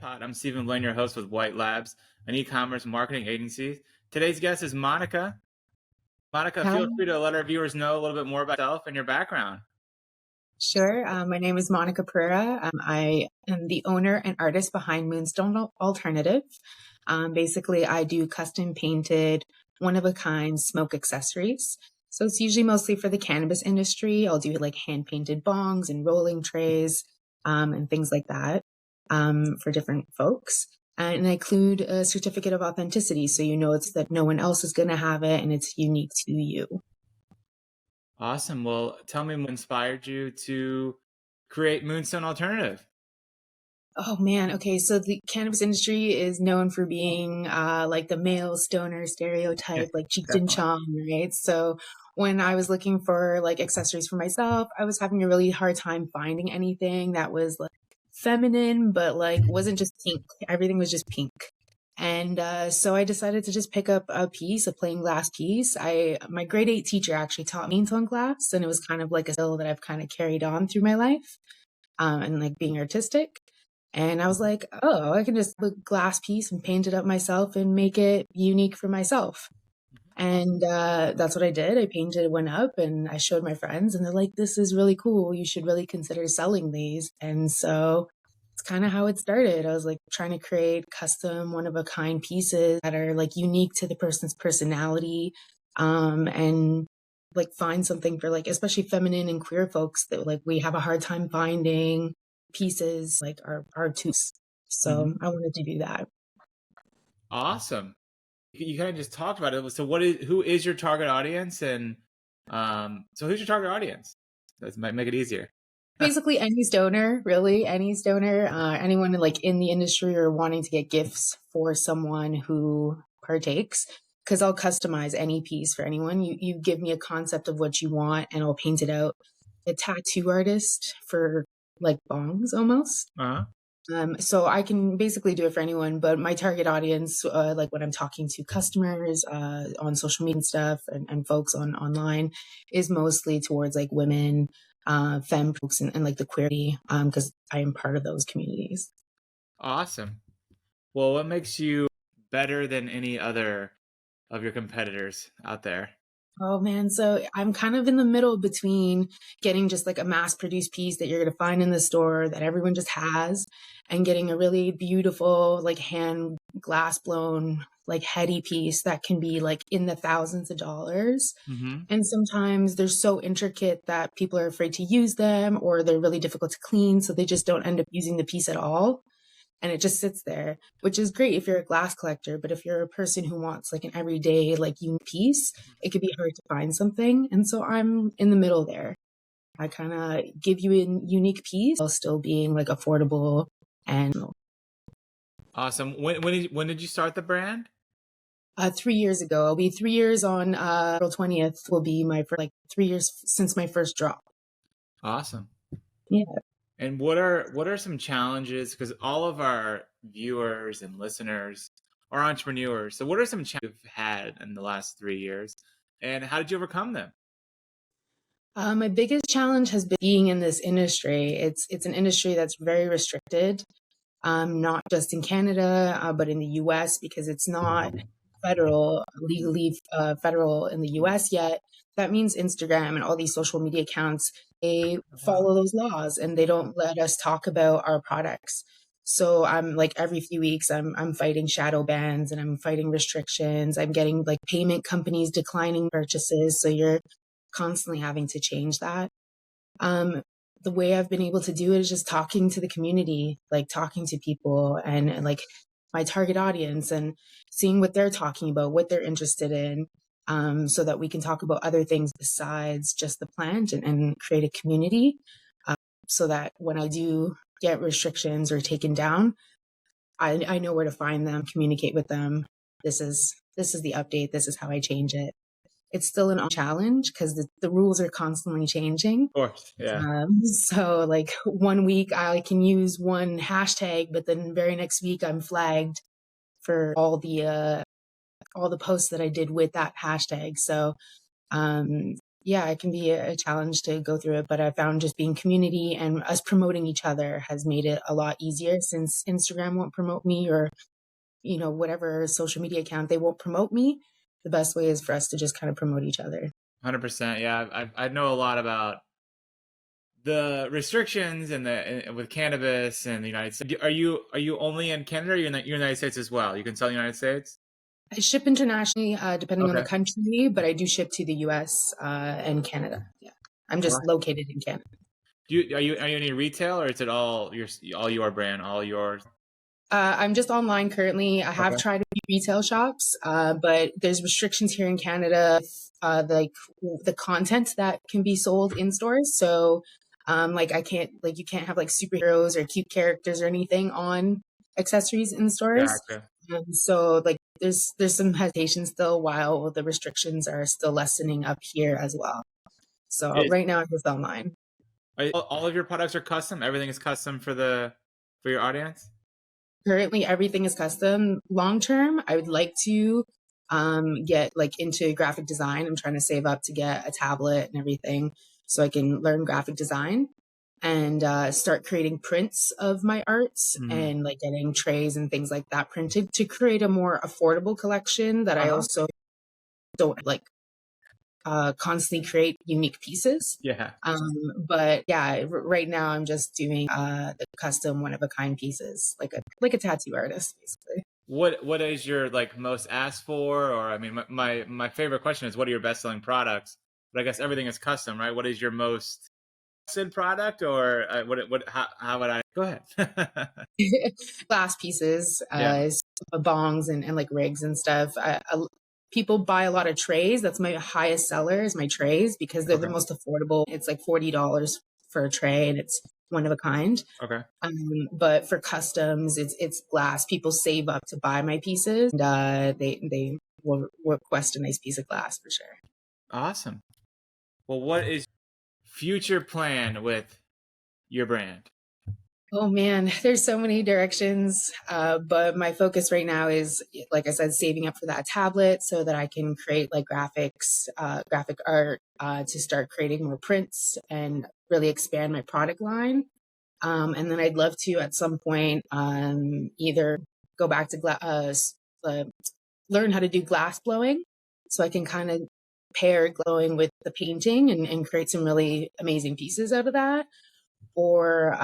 Pod. I'm Stephen Blaine, your host with White Labs, an e-commerce marketing agency. Today's guest is Monica. Monica, Hi. feel free to let our viewers know a little bit more about yourself and your background. Sure. My name is Monica Pereira. I am the owner and artist behind Moonstoned Alternative. Basically, I do custom painted, one-of-a-kind smoke accessories. So it's usually mostly for the cannabis industry. I'll do like hand-painted bongs and rolling trays and things like that for different folks. And I include a certificate of authenticity, so you know it's that no one else is going to have it and it's unique to you. Awesome. Well, tell me what inspired you to create Moonstoned Alternative. Oh man. Okay. So the cannabis industry is known for being like the male stoner stereotype, like Cheech and Chong, right? So when I was looking for like accessories for myself, I was having a really hard time finding anything that was like feminine, but like wasn't just pink. Everything was just pink. And so I decided to just pick up a piece, a plain glass piece. My grade 8 teacher actually taught me on glass, and it was kind of like a skill that I've kind of carried on through my life, and like being artistic. And I was like, oh, I can just have a glass piece and paint it up myself and make it unique for myself. And that's what I did. I painted one up and I showed my friends, and they're like, this is really cool. You should really consider selling these. And so it's kind of how it started. I was like trying to create custom, one of a kind pieces that are like unique to the person's personality, and like find something for like, especially feminine and queer folks that like we have a hard time finding pieces like our tools. So I wanted to do that. Awesome. You kind of just talked about it. So who is your target audience? And so who's your target audience? That might make it easier. Basically any stoner, really, any stoner, anyone like in the industry or wanting to get gifts for someone who partakes, because I'll customize any piece for anyone. You give me a concept of what you want and I'll paint it out. A tattoo artist for like bongs almost. So I can basically do it for anyone, but my target audience, like when I'm talking to customers on social media and stuff and folks online, is mostly towards like women, femme folks, and like the queer, because I am part of those communities. Awesome. Well, what makes you better than any other of your competitors out there? Oh man, so I'm kind of in the middle between getting just like a mass produced piece that you're going to find in the store that everyone just has, and getting a really beautiful, like hand glass blown, like heady piece that can be like in the thousands of dollars. And sometimes they're so intricate that people are afraid to use them or they're really difficult to clean. So they just don't end up using the piece at all. And it just sits there, which is great if you're a glass collector. But if you're a person who wants like an everyday, like unique piece, it could be hard to find something. And so I'm in the middle there. I kind of give you a unique piece while still being like affordable and Awesome. When did you start the brand? 3 years ago. I'll be 3 years on April 20th will be my first, like 3 years since my first drop. Awesome. Yeah. And what are some challenges? Because all of our viewers and listeners are entrepreneurs. So what are some challenges you've had in the last 3 years? And how did you overcome them? My biggest challenge has been being in this industry. It's an industry that's very restricted, not just in Canada, but in the US, because it's not legally federal in the US yet. That means Instagram and all these social media accounts, they follow those laws and they don't let us talk about our products. So I'm like every few weeks I'm fighting shadow bans and I'm fighting restrictions. I'm getting like payment companies declining purchases. So you're constantly having to change that. The way I've been able to do it is just talking to the community, like talking to people and like my target audience and seeing what they're talking about, what they're interested in, so that we can talk about other things besides just the plant and create a community, so that when I do get restrictions or taken down, I know where to find them, communicate with them. This is the update. This is how I change it. It's still a challenge because the rules are constantly changing. Of course, yeah. So like 1 week I can use one hashtag, but then very next week I'm flagged for all the posts that I did with that hashtag. So yeah, it can be a challenge to go through it, but I found just being community and us promoting each other has made it a lot easier since Instagram won't promote me or, whatever social media account, they won't promote me. The best way is for us to just kind of promote each other. 100%. Yeah, I know a lot about the restrictions and with cannabis in the United States. Are you only in Canada? Or you're in the United States as well? You can sell in the United States. I ship internationally, depending on the Okay. country, but I do ship to the US and Canada. Yeah. I'm just located in Canada. Are you any retail or is it all your brand, all yours? I'm just online currently. I have Okay. tried a few retail shops, but there's restrictions here in Canada, like the content that can be sold in stores. So, like I can't, like you can't have like superheroes or cute characters or anything on accessories in stores. Gotcha. So, like there's some hesitation still while the restrictions are still lessening up here as well. So Is right now I'm just online. all of your products are custom? Everything is custom for your audience? Currently everything is custom. Long term, I would like to get like into graphic design. I'm trying to save up to get a tablet and everything so I can learn graphic design and start creating prints of my arts Mm. and like getting trays and things like that printed to create a more affordable collection that I Uh-huh. also don't like constantly create unique pieces. Yeah. But yeah, right now I'm just doing the custom one of a kind pieces, like a tattoo artist, basically. What is your like most asked for? Or I mean, my favorite question is what are your best selling products? But I guess everything is custom, right? What is your most requested product, or how would I go ahead? Glass pieces, Yeah. bongs and like rigs and stuff. People buy a lot of trays. That's my highest seller is my trays because they're the Okay. most affordable. It's like $40 for a tray and it's one of a kind. Okay. But for customs, it's glass. People save up to buy my pieces, and they will request a nice piece of glass for sure. Awesome. Well, what is future plan with your brand? Oh man, there's so many directions. But my focus right now is, like I said, saving up for that tablet so that I can create like graphics, graphic art, to start creating more prints and really expand my product line. And then I'd love to at some point, either go back to learn how to do glass blowing so I can kind of pair glowing with the painting and create some really amazing pieces out of that or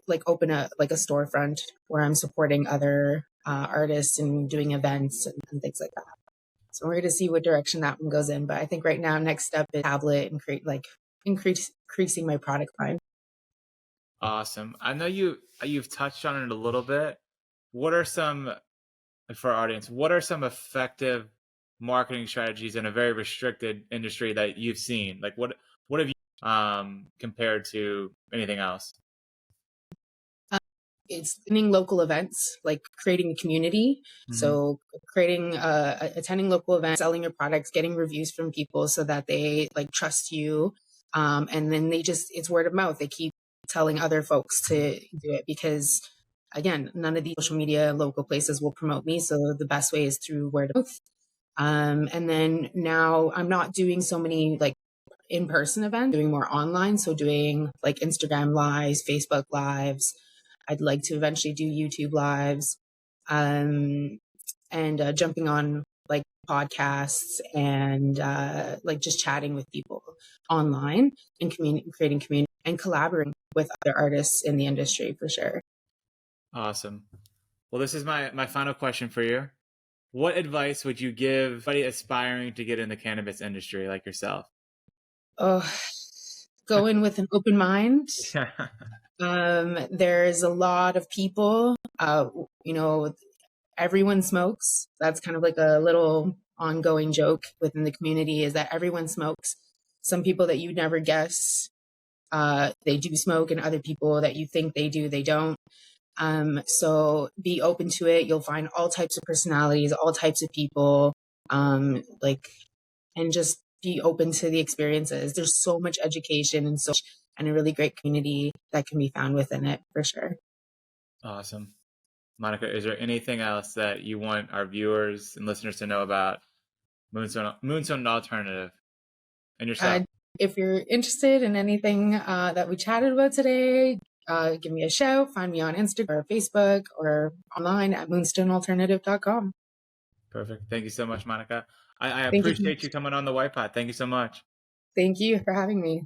like open a storefront where I'm supporting other artists and doing events and things like that. So we're going to see what direction that one goes in. But I think right now, next step is tablet and create like increasing my product line. Awesome. I know you've touched on it a little bit. What are some for our audience? What are some effective marketing strategies in a very restricted industry that you've seen? Like what have you compared to anything else? It's attending local events, like creating a community. Hmm. So creating, attending local events, selling your products, getting reviews from people so that they like trust you. And then it's word of mouth. They keep telling other folks to do it because again, none of these social media local places will promote me. So the best way is through word of mouth. And then now I'm not doing so many like in-person events, doing more online. So doing like Instagram lives, Facebook lives. I'd like to eventually do YouTube lives, um, and jumping on like podcasts and like just chatting with people online and creating community and collaborating with other artists in the industry for sure. Awesome. Well, this is my final question for you. What advice would you give somebody aspiring to get in the cannabis industry like yourself? Oh, go in with an open mind. Yeah. There's a lot of people, you know, everyone smokes. That's kind of like a little ongoing joke within the community is that everyone smokes. Some people that you never guess, they do smoke, and other people that you think they do, they don't. So be open to it. You'll find all types of personalities, all types of people, like, and just be open to the experiences. There's so much education and a really great community that can be found within it for sure. Awesome. Monica, is there anything else that you want our viewers and listeners to know about Moonstoned Alternative? and Uh, yourself. if you're interested in anything that we chatted about today, give me a shout. Find me on Instagram or Facebook or online at moonstonealternative.com. Perfect. Thank you so much, Monica. I Thank you so appreciate much. you coming on the White Pot. Thank you so much. Thank you for having me.